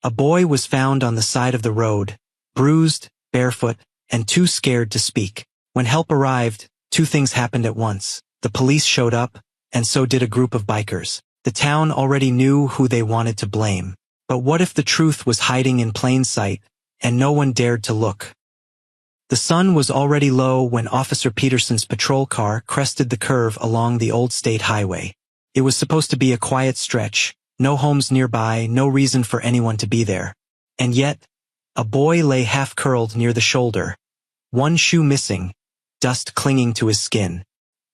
A boy was found on the side of the road, bruised, barefoot, and too scared to speak. When help arrived, two things happened at once. The police showed up, and so did a group of bikers. The town already knew who they wanted to blame. But what if the truth was hiding in plain sight, and no one dared to look? The sun was already low when Officer Peterson's patrol car crested the curve along the old state highway. It was supposed to be a quiet stretch, no homes nearby, no reason for anyone to be there. And yet, a boy lay half-curled near the shoulder, one shoe missing, dust clinging to his skin.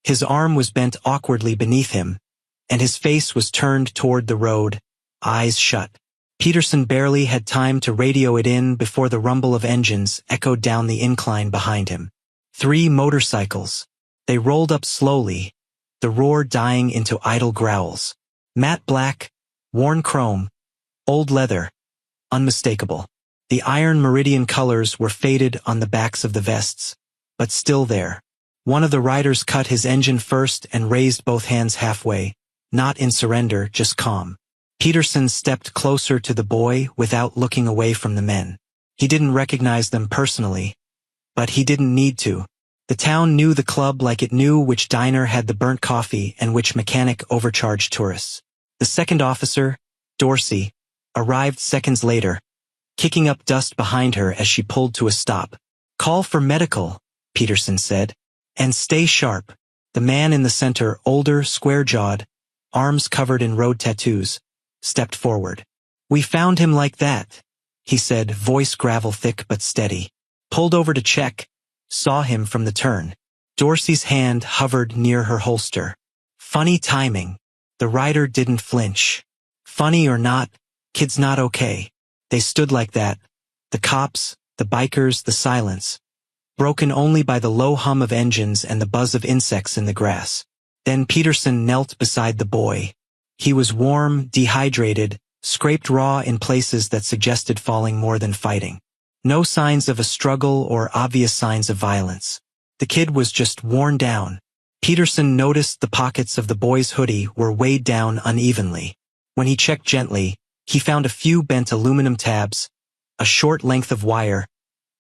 His arm was bent awkwardly beneath him, and his face was turned toward the road, eyes shut. Peterson barely had time to radio it in before the rumble of engines echoed down the incline behind him. 3 motorcycles. They rolled up slowly, the roar dying into idle growls. Matte black, worn chrome, old leather, unmistakable. The iron meridian colors were faded on the backs of the vests, but still there. One of the riders cut his engine first and raised both hands halfway, not in surrender, just calm. Peterson stepped closer to the boy without looking away from the men. He didn't recognize them personally, but he didn't need to. The town knew the club like it knew which diner had the burnt coffee and which mechanic overcharged tourists. The second officer, Dorsey, arrived seconds later, kicking up dust behind her as she pulled to a stop. "Call for medical," Peterson said, "and stay sharp." The man in the center, older, square-jawed, arms covered in road tattoos, stepped forward. "We found him like that," he said, voice gravel-thick but steady. "Pulled over to check, saw him from the turn." Dorsey's hand hovered near her holster. Funny timing. The rider didn't flinch. Funny or not, kid's not okay. They stood like that, the cops, the bikers, the silence, broken only by the low hum of engines and the buzz of insects in the grass. Then Peterson knelt beside the boy. He was warm, dehydrated, scraped raw in places that suggested falling more than fighting. No signs of a struggle or obvious signs of violence. The kid was just worn down. Peterson noticed the pockets of the boy's hoodie were weighed down unevenly. When he checked gently, he found a few bent aluminum tabs, a short length of wire,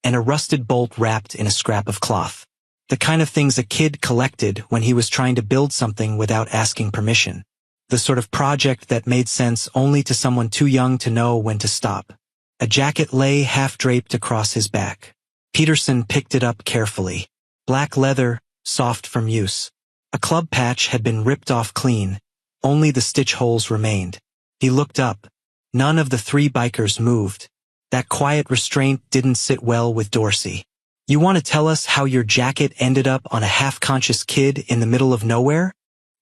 and a rusted bolt wrapped in a scrap of cloth. The kind of things a kid collected when he was trying to build something without asking permission. The sort of project that made sense only to someone too young to know when to stop. A jacket lay half-draped across his back. Peterson picked it up carefully. Black leather, soft from use. A club patch had been ripped off clean. Only the stitch holes remained. He looked up. None of the 3 bikers moved. That quiet restraint didn't sit well with Dorsey. "You want to tell us how your jacket ended up on a half-conscious kid in the middle of nowhere?"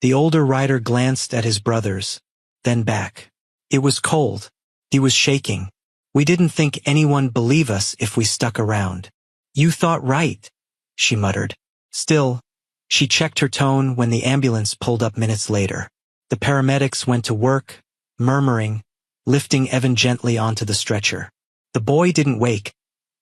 The older rider glanced at his brothers, then back. It was cold. He was shaking. "We didn't think anyone believe us if we stuck around." "You thought right," she muttered. Still, she checked her tone when the ambulance pulled up minutes later. The paramedics went to work, murmuring, lifting Evan gently onto the stretcher. The boy didn't wake,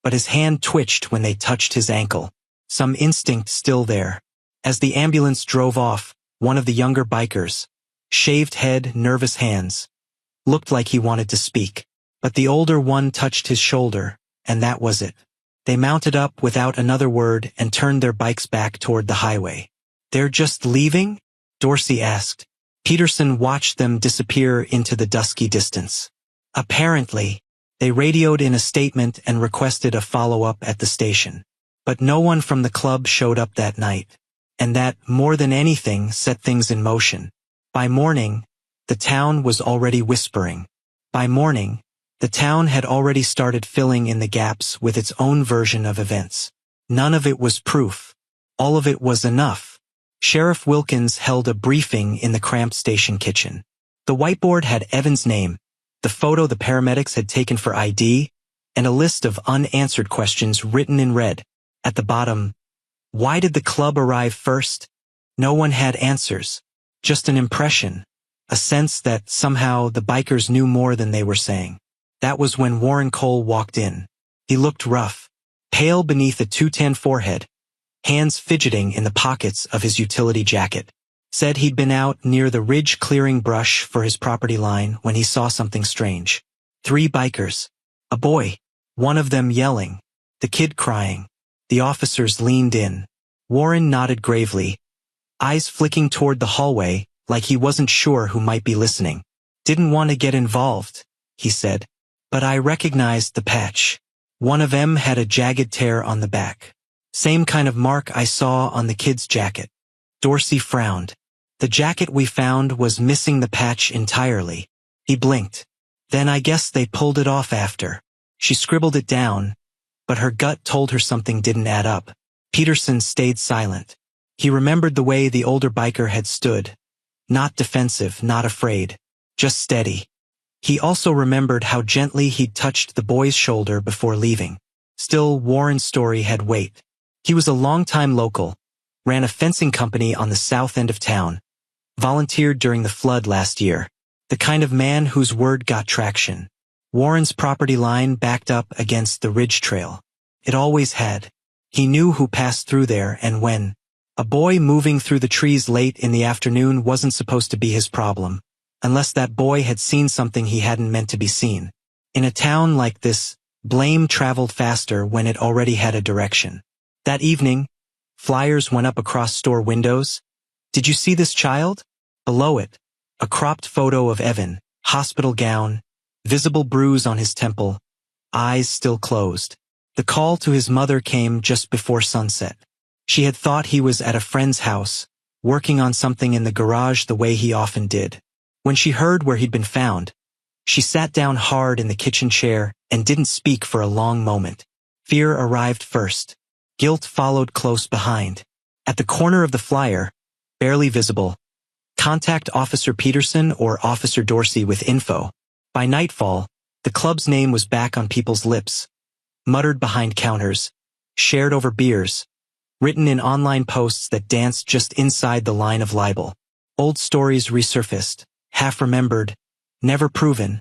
but his hand twitched when they touched his ankle. Some instinct still there. As the ambulance drove off, one of the younger bikers, shaved head, nervous hands, looked like he wanted to speak. But the older one touched his shoulder, and that was it. They mounted up without another word and turned their bikes back toward the highway. "They're just leaving?" Dorsey asked. Peterson watched them disappear into the dusky distance. "Apparently." They radioed in a statement and requested a follow-up at the station. But no one from the club showed up that night. And that, more than anything, set things in motion. By morning, the town was already whispering. By morning, the town had already started filling in the gaps with its own version of events. None of it was proof. All of it was enough. Sheriff Wilkins held a briefing in the cramped station kitchen. The whiteboard had Evan's name, the photo the paramedics had taken for ID, and a list of unanswered questions written in red. At the bottom, why did the club arrive first? No one had answers. Just an impression, a sense that somehow the bikers knew more than they were saying. That was when Warren Cole walked in. He looked rough, pale beneath a too-tan forehead, hands fidgeting in the pockets of his utility jacket. Said he'd been out near the ridge clearing brush for his property line when he saw something strange. 3 bikers. A boy. One of them yelling. The kid crying. The officers leaned in. Warren nodded gravely, eyes flicking toward the hallway, like he wasn't sure who might be listening. Didn't want to get involved, he said. But I recognized the patch. One of them had a jagged tear on the back. Same kind of mark I saw on the kid's jacket. Dorsey frowned. The jacket we found was missing the patch entirely. He blinked. Then I guess they pulled it off after. She scribbled it down, but her gut told her something didn't add up. Peterson stayed silent. He remembered the way the older biker had stood. Not defensive, not afraid. Just steady. He also remembered how gently he'd touched the boy's shoulder before leaving. Still, Warren's story had weight. He was a longtime local, ran a fencing company on the south end of town, volunteered during the flood last year. The kind of man whose word got traction. Warren's property line backed up against the ridge trail. It always had. He knew who passed through there and when. A boy moving through the trees late in the afternoon wasn't supposed to be his problem, unless that boy had seen something he hadn't meant to be seen. In a town like this, blame traveled faster when it already had a direction. That evening, flyers went up across store windows. Did you see this child? Below it, a cropped photo of Evan, hospital gown, visible bruise on his temple, eyes still closed. The call to his mother came just before sunset. She had thought he was at a friend's house, working on something in the garage the way he often did. When she heard where he'd been found, she sat down hard in the kitchen chair and didn't speak for a long moment. Fear arrived first. Guilt followed close behind. At the corner of the flyer, barely visible, contact Officer Peterson or Officer Dorsey with info. By nightfall, the club's name was back on people's lips, muttered behind counters, shared over beers, written in online posts that danced just inside the line of libel. Old stories resurfaced, half-remembered, never proven,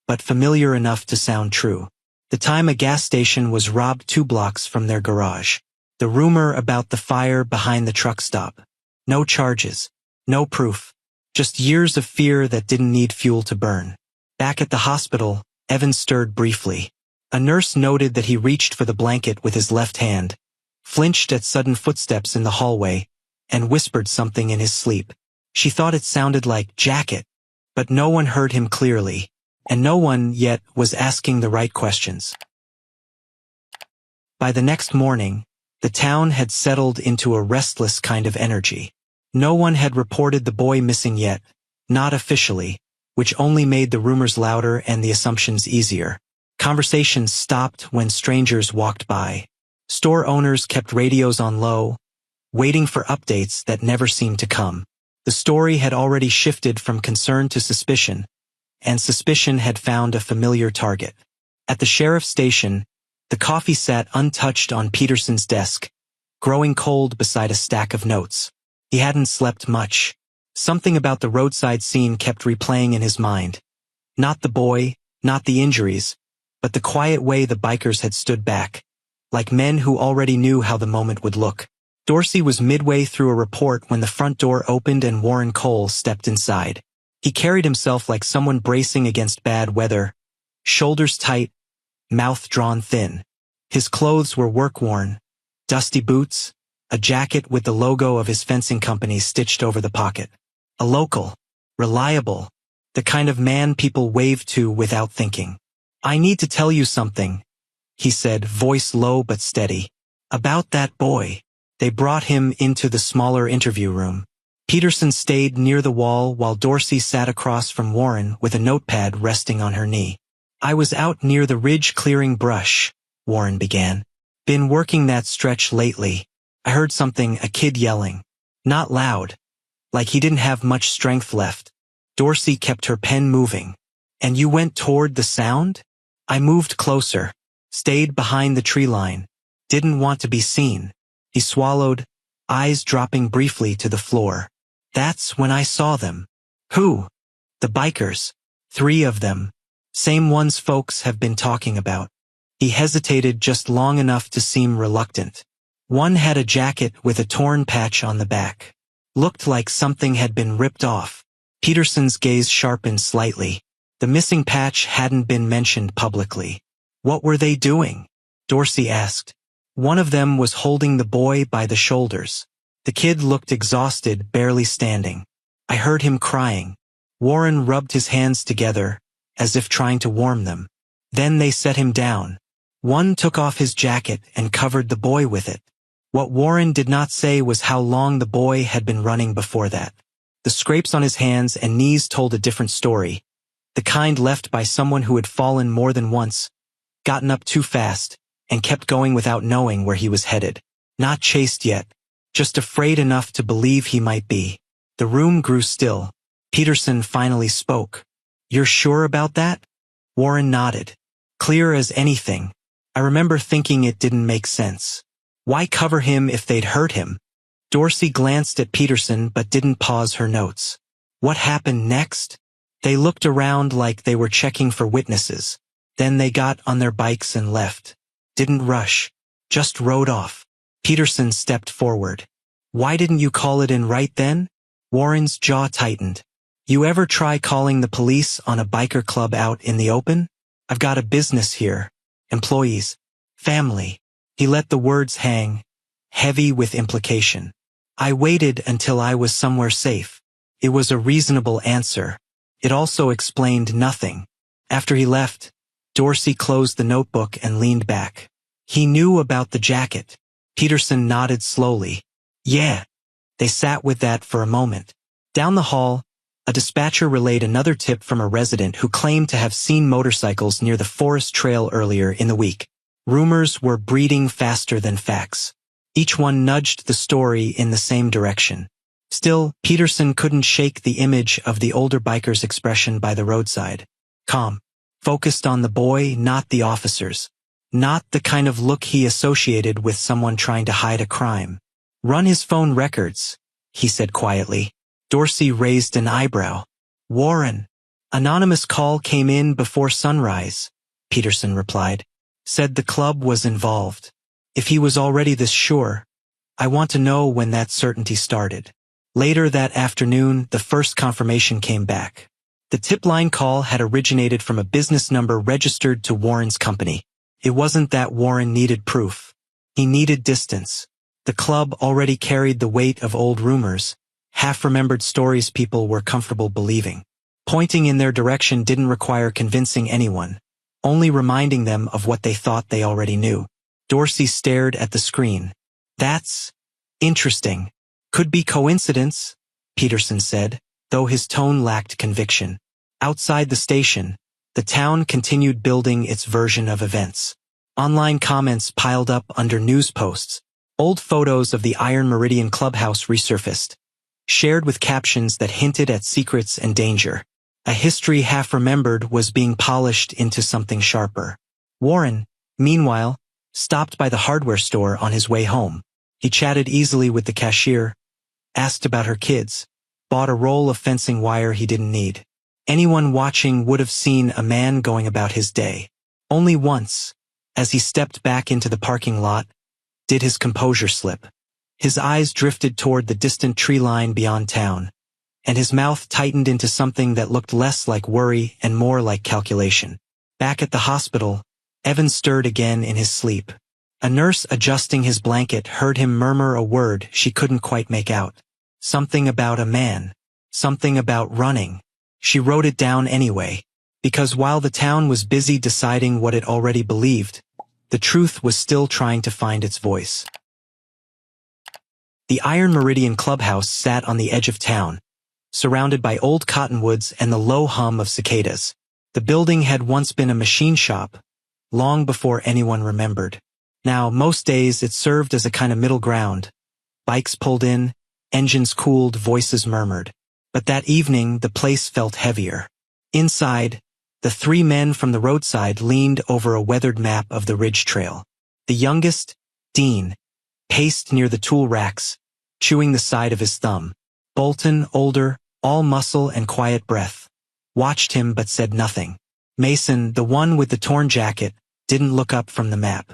but familiar enough to sound true. The time a gas station was robbed 2 blocks from their garage. The rumor about the fire behind the truck stop. No charges. No proof. Just years of fear that didn't need fuel to burn. Back at the hospital, Evan stirred briefly. A nurse noted that he reached for the blanket with his left hand, flinched at sudden footsteps in the hallway, and whispered something in his sleep. She thought it sounded like jacket, but no one heard him clearly, and no one yet was asking the right questions. By the next morning, the town had settled into a restless kind of energy. No one had reported the boy missing yet, not officially, which only made the rumors louder and the assumptions easier. Conversations stopped when strangers walked by. Store owners kept radios on low, waiting for updates that never seemed to come. The story had already shifted from concern to suspicion, and suspicion had found a familiar target. At the sheriff's station, the coffee sat untouched on Peterson's desk, growing cold beside a stack of notes. He hadn't slept much. Something about the roadside scene kept replaying in his mind. Not the boy, not the injuries, but the quiet way the bikers had stood back, like men who already knew how the moment would look. Dorsey was midway through a report when the front door opened and Warren Cole stepped inside. He carried himself like someone bracing against bad weather, shoulders tight, mouth drawn thin. His clothes were work-worn, dusty boots, a jacket with the logo of his fencing company stitched over the pocket. A local, reliable, the kind of man people waved to without thinking. "I need to tell you something," he said, voice low but steady. "About that boy." They brought him into the smaller interview room. Peterson stayed near the wall while Dorsey sat across from Warren with a notepad resting on her knee. "I was out near the ridge clearing brush," Warren began. "Been working that stretch lately. I heard something, a kid yelling. Not loud, like he didn't have much strength left." Dorsey kept her pen moving. "And you went toward the sound?" "I moved closer, stayed behind the tree line, didn't want to be seen." He swallowed, eyes dropping briefly to the floor. "That's when I saw them." "Who?" "The bikers. 3 of them. Same ones folks have been talking about." He hesitated just long enough to seem reluctant. "One had a jacket with a torn patch on the back. Looked like something had been ripped off." Peterson's gaze sharpened slightly. The missing patch hadn't been mentioned publicly. What were they doing? Dorsey asked. One of them was holding the boy by the shoulders. The kid looked exhausted, barely standing. I heard him crying. Warren rubbed his hands together, as if trying to warm them. Then they set him down. One took off his jacket and covered the boy with it. What Warren did not say was how long the boy had been running before that. The scrapes on his hands and knees told a different story, the kind left by someone who had fallen more than once, gotten up too fast, and kept going without knowing where he was headed. Not chased yet, just afraid enough to believe he might be. The room grew still. Peterson finally spoke. You're sure about that? Warren nodded. Clear as anything. I remember thinking it didn't make sense. Why cover him if they'd hurt him? Dorsey glanced at Peterson but didn't pause her notes. What happened next? They looked around like they were checking for witnesses. Then they got on their bikes and left. Didn't rush. Just rode off. Peterson stepped forward. Why didn't you call it in right then? Warren's jaw tightened. You ever try calling the police on a biker club out in the open? I've got a business here. Employees. Family. He let the words hang, heavy with implication. I waited until I was somewhere safe. It was a reasonable answer. It also explained nothing. After he left, Dorsey closed the notebook and leaned back. He knew about the jacket. Peterson nodded slowly. Yeah. They sat with that for a moment. Down the hall, a dispatcher relayed another tip from a resident who claimed to have seen motorcycles near the forest trail earlier in the week. Rumors were breeding faster than facts. Each one nudged the story in the same direction. Still, Peterson couldn't shake the image of the older biker's expression by the roadside. Calm. Focused on the boy, not the officers. Not the kind of look he associated with someone trying to hide a crime. Run his phone records, he said quietly. Dorsey raised an eyebrow. Warren. Anonymous call came in before sunrise, Peterson replied. Said the club was involved. If he was already this sure, I want to know when that certainty started. Later that afternoon, the first confirmation came back. The tip line call had originated from a business number registered to Warren's company. It wasn't that Warren needed proof. He needed distance. The club already carried the weight of old rumors, half-remembered stories people were comfortable believing. Pointing in their direction didn't require convincing anyone, only reminding them of what they thought they already knew. Dorsey stared at the screen. That's interesting. Could be coincidence, Peterson said, though his tone lacked conviction. Outside the station, the town continued building its version of events. Online comments piled up under news posts. Old photos of the Iron Meridian clubhouse resurfaced, shared with captions that hinted at secrets and danger. A history half-remembered was being polished into something sharper. Warren, meanwhile, stopped by the hardware store on his way home. He chatted easily with the cashier, asked about her kids, bought a roll of fencing wire he didn't need. Anyone watching would have seen a man going about his day. Only once, as he stepped back into the parking lot, did his composure slip. His eyes drifted toward the distant tree line beyond town, and his mouth tightened into something that looked less like worry and more like calculation. Back at the hospital, Evan stirred again in his sleep. A nurse adjusting his blanket heard him murmur a word she couldn't quite make out. Something about a man. Something about running. She wrote it down anyway, because while the town was busy deciding what it already believed, the truth was still trying to find its voice. The Iron Meridian clubhouse sat on the edge of town, surrounded by old cottonwoods and the low hum of cicadas. The building had once been a machine shop, long before anyone remembered. Now, most days it served as a kind of middle ground. Bikes pulled in, engines cooled, voices murmured. But that evening, the place felt heavier. Inside, the three men from the roadside leaned over a weathered map of the ridge trail. The youngest, Dean, paced near the tool racks, chewing the side of his thumb. Bolton, older, all muscle and quiet breath, watched him but said nothing. Mason, the one with the torn jacket, didn't look up from the map.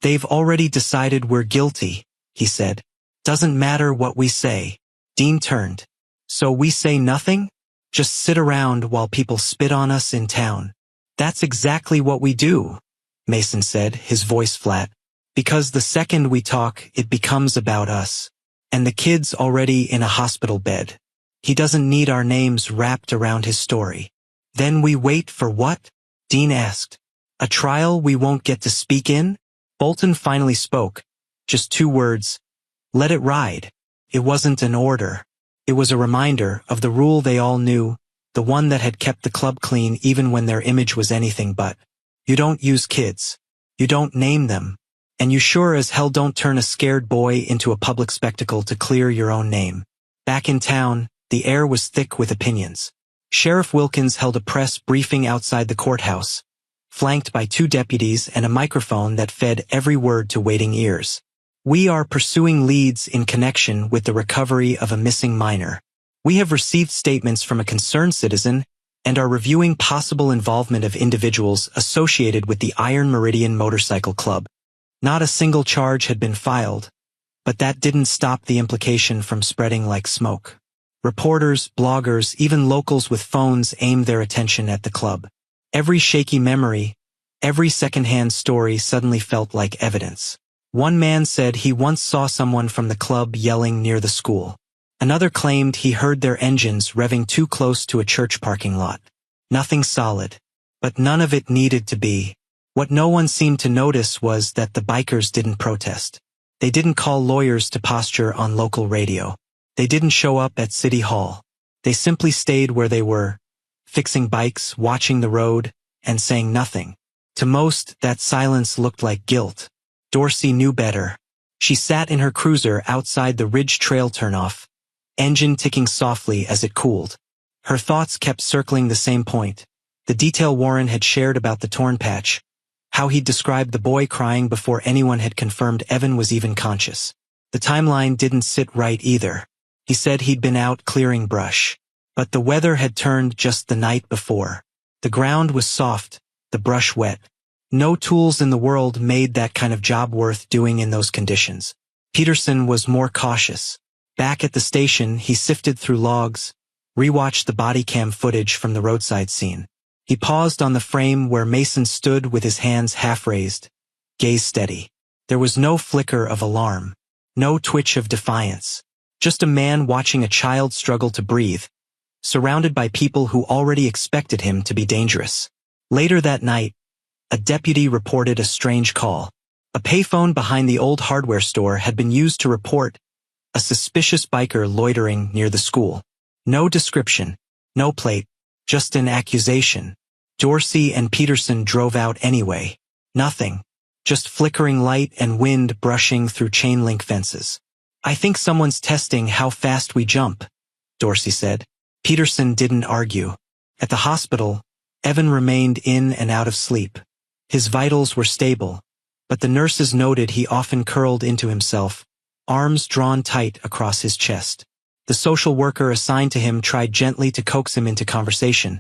They've already decided we're guilty, he said. Doesn't matter what we say. Dean turned. So we say nothing? Just sit around while people spit on us in town. That's exactly what we do, Mason said, his voice flat. Because the second we talk, it becomes about us. And the kid's already in a hospital bed. He doesn't need our names wrapped around his story. Then we wait for what? Dean asked. A trial we won't get to speak in? Bolton finally spoke. Just 2 words. Let it ride. It wasn't an order. It was a reminder of the rule they all knew, the one that had kept the club clean even when their image was anything but. You don't use kids. You don't name them. And you sure as hell don't turn a scared boy into a public spectacle to clear your own name. Back in town, the air was thick with opinions. Sheriff Wilkins held a press briefing outside the courthouse, flanked by 2 deputies and a microphone that fed every word to waiting ears. We are pursuing leads in connection with the recovery of a missing minor. We have received statements from a concerned citizen and are reviewing possible involvement of individuals associated with the Iron Meridian Motorcycle Club. Not a single charge had been filed, but that didn't stop the implication from spreading like smoke. Reporters, bloggers, even locals with phones aimed their attention at the club. Every shaky memory, every secondhand story suddenly felt like evidence. One man said he once saw someone from the club yelling near the school. Another claimed he heard their engines revving too close to a church parking lot. Nothing solid. But none of it needed to be. What no one seemed to notice was that the bikers didn't protest. They didn't call lawyers to posture on local radio. They didn't show up at City Hall. They simply stayed where they were, fixing bikes, watching the road, and saying nothing. To most, that silence looked like guilt. Dorsey knew better. She sat in her cruiser outside the Ridge Trail turnoff, engine ticking softly as it cooled. Her thoughts kept circling the same point. The detail Warren had shared about the torn patch. How he'd described the boy crying before anyone had confirmed Evan was even conscious. The timeline didn't sit right either. He said he'd been out clearing brush. But the weather had turned just the night before. The ground was soft, the brush wet. No tools in the world made that kind of job worth doing in those conditions. Peterson was more cautious. Back at the station, he sifted through logs, rewatched the body cam footage from the roadside scene. He paused on the frame where Mason stood with his hands half raised, gaze steady. There was no flicker of alarm, no twitch of defiance, just a man watching a child struggle to breathe, surrounded by people who already expected him to be dangerous. Later that night, a deputy reported a strange call. A payphone behind the old hardware store had been used to report a suspicious biker loitering near the school. No description, no plate, just an accusation. Dorsey and Peterson drove out anyway. Nothing. Just flickering light and wind brushing through chain link fences. I think someone's testing how fast we jump, Dorsey said. Peterson didn't argue. At the hospital, Evan remained in and out of sleep. His vitals were stable, but the nurses noted he often curled into himself, arms drawn tight across his chest. The social worker assigned to him tried gently to coax him into conversation,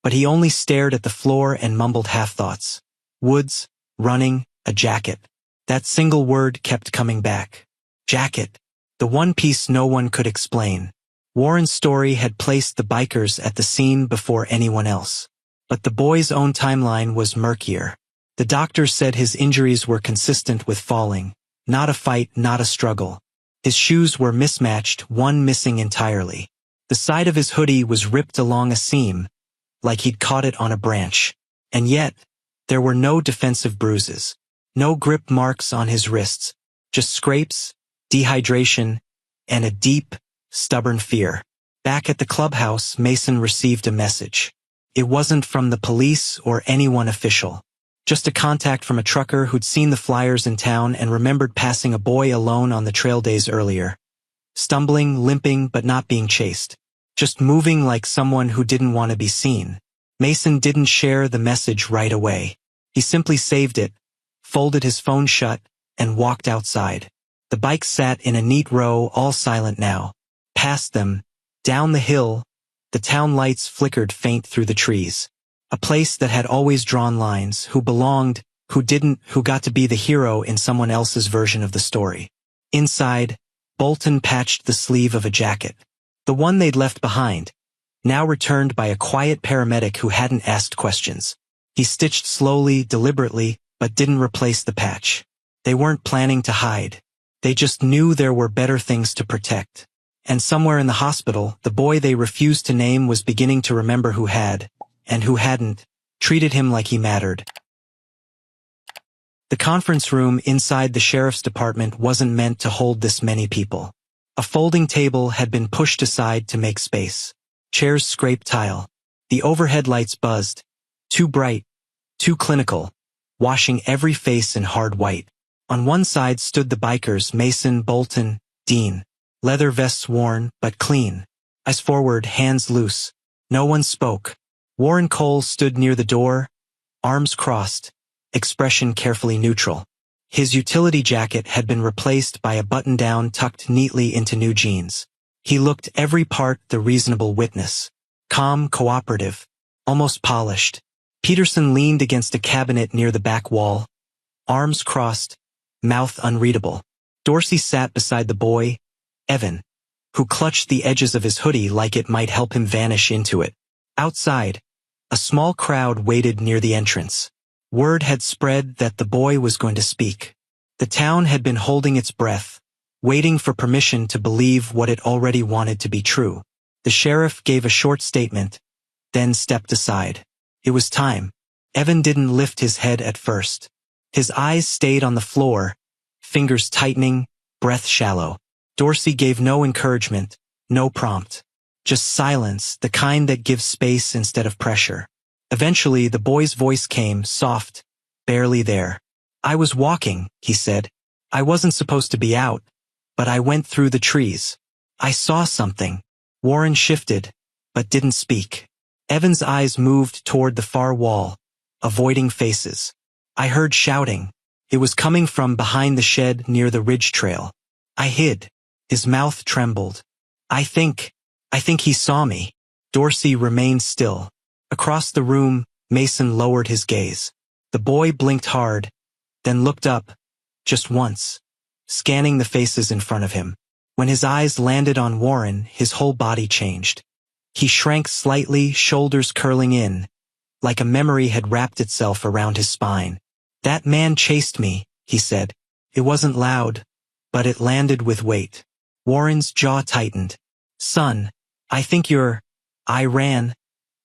but he only stared at the floor and mumbled half-thoughts. Woods, running, a jacket. That single word kept coming back. Jacket. The one piece no one could explain. Warren's story had placed the bikers at the scene before anyone else. But the boy's own timeline was murkier. The doctors said his injuries were consistent with falling. Not a fight, not a struggle. His shoes were mismatched, one missing entirely. The side of his hoodie was ripped along a seam, like he'd caught it on a branch. And yet, there were no defensive bruises. No grip marks on his wrists. Just scrapes, dehydration, and a deep, stubborn fear. Back at the clubhouse, Mason received a message. It wasn't from the police or anyone official. Just a contact from a trucker who'd seen the flyers in town and remembered passing a boy alone on the trail days earlier. Stumbling, limping, but not being chased. Just moving like someone who didn't want to be seen. Mason didn't share the message right away. He simply saved it, folded his phone shut, and walked outside. The bikes sat in a neat row, all silent now. Past them, down the hill, the town lights flickered faint through the trees. A place that had always drawn lines, who belonged, who didn't, who got to be the hero in someone else's version of the story. Inside, Bolton patched the sleeve of a jacket. The one they'd left behind. now returned by a quiet paramedic who hadn't asked questions. He stitched slowly, deliberately, but didn't replace the patch. They weren't planning to hide. They just knew there were better things to protect. And somewhere in the hospital, the boy they refused to name was beginning to remember who had, and who hadn't, treated him like he mattered. The conference room inside the sheriff's department wasn't meant to hold this many people. A folding table had been pushed aside to make space. Chairs scraped tile. The overhead lights buzzed. Too bright, too clinical, washing every face in hard white. On one side stood the bikers, Mason, Bolton, Dean. Leather vests worn, but clean. Eyes forward, hands loose. No one spoke. Warren Cole stood near the door, arms crossed, expression carefully neutral. His utility jacket had been replaced by a button-down tucked neatly into new jeans. He looked every part the reasonable witness. Calm, cooperative, almost polished. Peterson leaned against a cabinet near the back wall, arms crossed, mouth unreadable. Dorsey sat beside the boy, Evan, who clutched the edges of his hoodie like it might help him vanish into it. Outside, a small crowd waited near the entrance. Word had spread that the boy was going to speak. The town had been holding its breath, waiting for permission to believe what it already wanted to be true. The sheriff gave a short statement, then stepped aside. It was time. Evan didn't lift his head at first. His eyes stayed on the floor, fingers tightening, breath shallow. Dorsey gave no encouragement, no prompt. Just silence, the kind that gives space instead of pressure. Eventually, the boy's voice came, soft, barely there. I was walking, he said. I wasn't supposed to be out, but I went through the trees. I saw something. Warren shifted, but didn't speak. Evan's eyes moved toward the far wall, avoiding faces. I heard shouting. It was coming from behind the shed near the ridge trail. I hid. His mouth trembled. I think he saw me. Dorsey remained still. Across the room, Mason lowered his gaze. The boy blinked hard, then looked up, just once, scanning the faces in front of him. When his eyes landed on Warren, his whole body changed. He shrank slightly, shoulders curling in, like a memory had wrapped itself around his spine. That man chased me, he said. It wasn't loud, but it landed with weight. Warren's jaw tightened. Son, I ran.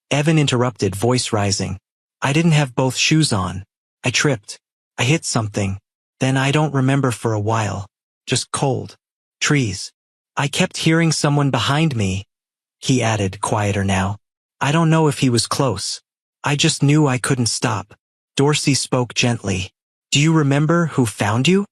Evan interrupted, voice rising. I didn't have both shoes on. I tripped. I hit something. Then I don't remember for a while. Just cold. Trees. I kept hearing someone behind me, he added, quieter now. I don't know if he was close. I just knew I couldn't stop. Dorsey spoke gently. Do you remember who found you?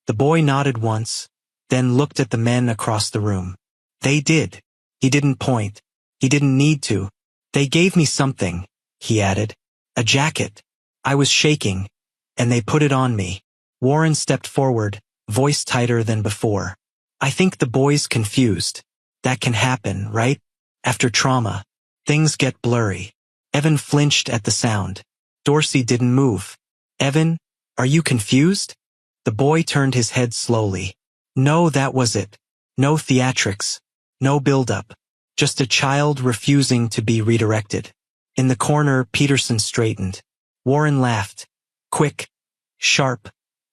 The boy nodded once, then looked at the men across the room. They did. He didn't point. He didn't need to. They gave me something, he added. A jacket. I was shaking, and they put it on me. Warren stepped forward, voice tighter than before. I think the boy's confused. That can happen, right? After trauma, things get blurry. Evan flinched at the sound. Dorsey didn't move. Evan, are you confused? The boy turned his head slowly. No, that was it. No theatrics. No build-up. Just a child refusing to be redirected. In the corner, Peterson straightened. Warren laughed. Quick. Sharp.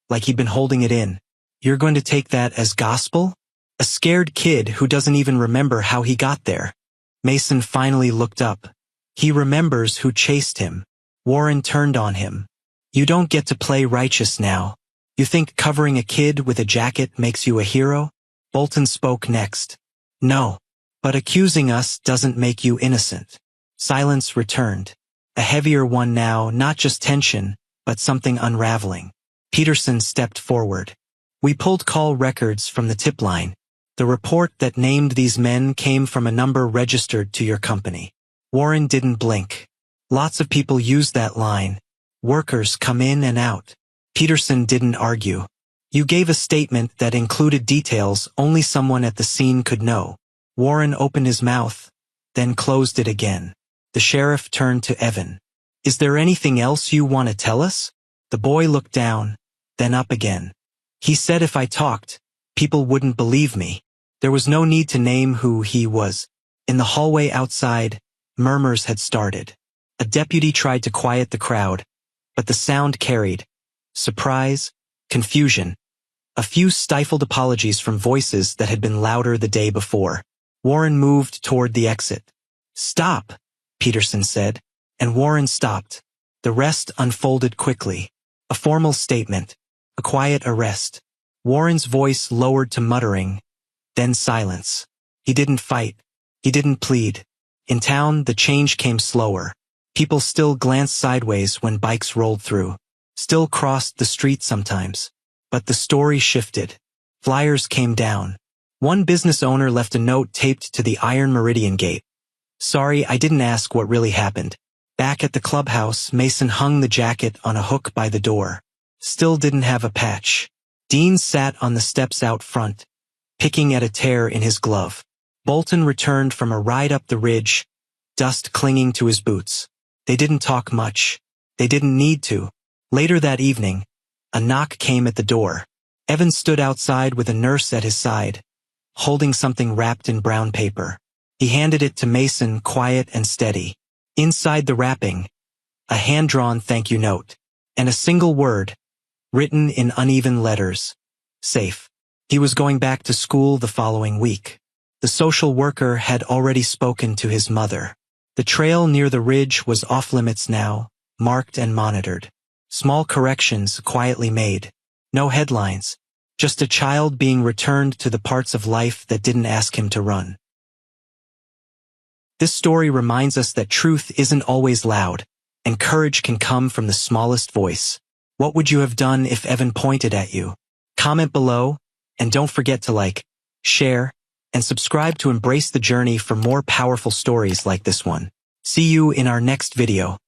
Like he'd been holding it in. You're going to take that as gospel? A scared kid who doesn't even remember how he got there. Mason finally looked up. He remembers who chased him. Warren turned on him. You don't get to play righteous now. You think covering a kid with a jacket makes you a hero? Bolton spoke next. No. But accusing us doesn't make you innocent. Silence returned. A heavier one now, not just tension, but something unraveling. Peterson stepped forward. We pulled call records from the tip line. The report that named these men came from a number registered to your company. Warren didn't blink. Lots of people use that line. Workers come in and out. Peterson didn't argue. You gave a statement that included details only someone at the scene could know. Warren opened his mouth, then closed it again. The sheriff turned to Evan. Is there anything else you want to tell us? The boy looked down, then up again. He said if I talked, people wouldn't believe me. There was no need to name who he was. In the hallway outside, murmurs had started. A deputy tried to quiet the crowd, but the sound carried. Surprise, confusion, a few stifled apologies from voices that had been louder the day before. Warren moved toward the exit. "Stop," Peterson said, and Warren stopped. The rest unfolded quickly. A formal statement, a quiet arrest. Warren's voice lowered to muttering, then silence. He didn't fight. He didn't plead. In town, the change came slower. People still glanced sideways when bikes rolled through, still crossed the street sometimes. But the story shifted. Flyers came down. One business owner left a note taped to the Iron Meridian gate. "Sorry, I didn't ask what really happened." Back at the clubhouse, Mason hung the jacket on a hook by the door. Still didn't have a patch. Dean sat on the steps out front, picking at a tear in his glove. Bolton returned from a ride up the ridge, dust clinging to his boots. They didn't talk much. They didn't need to. Later that evening, a knock came at the door. Evan stood outside with a nurse at his side, holding something wrapped in brown paper. He handed it to Mason, quiet and steady. Inside the wrapping, a hand-drawn thank you note, and a single word, written in uneven letters, "Safe." He was going back to school the following week. The social worker had already spoken to his mother. The trail near the ridge was off-limits now, marked and monitored. Small corrections quietly made. No headlines, just a child being returned to the parts of life that didn't ask him to run. This story reminds us that truth isn't always loud, and courage can come from the smallest voice. What would you have done if Evan pointed at you? Comment below, and don't forget to like, share, and subscribe to embrace the journey for more powerful stories like this one. See you in our next video.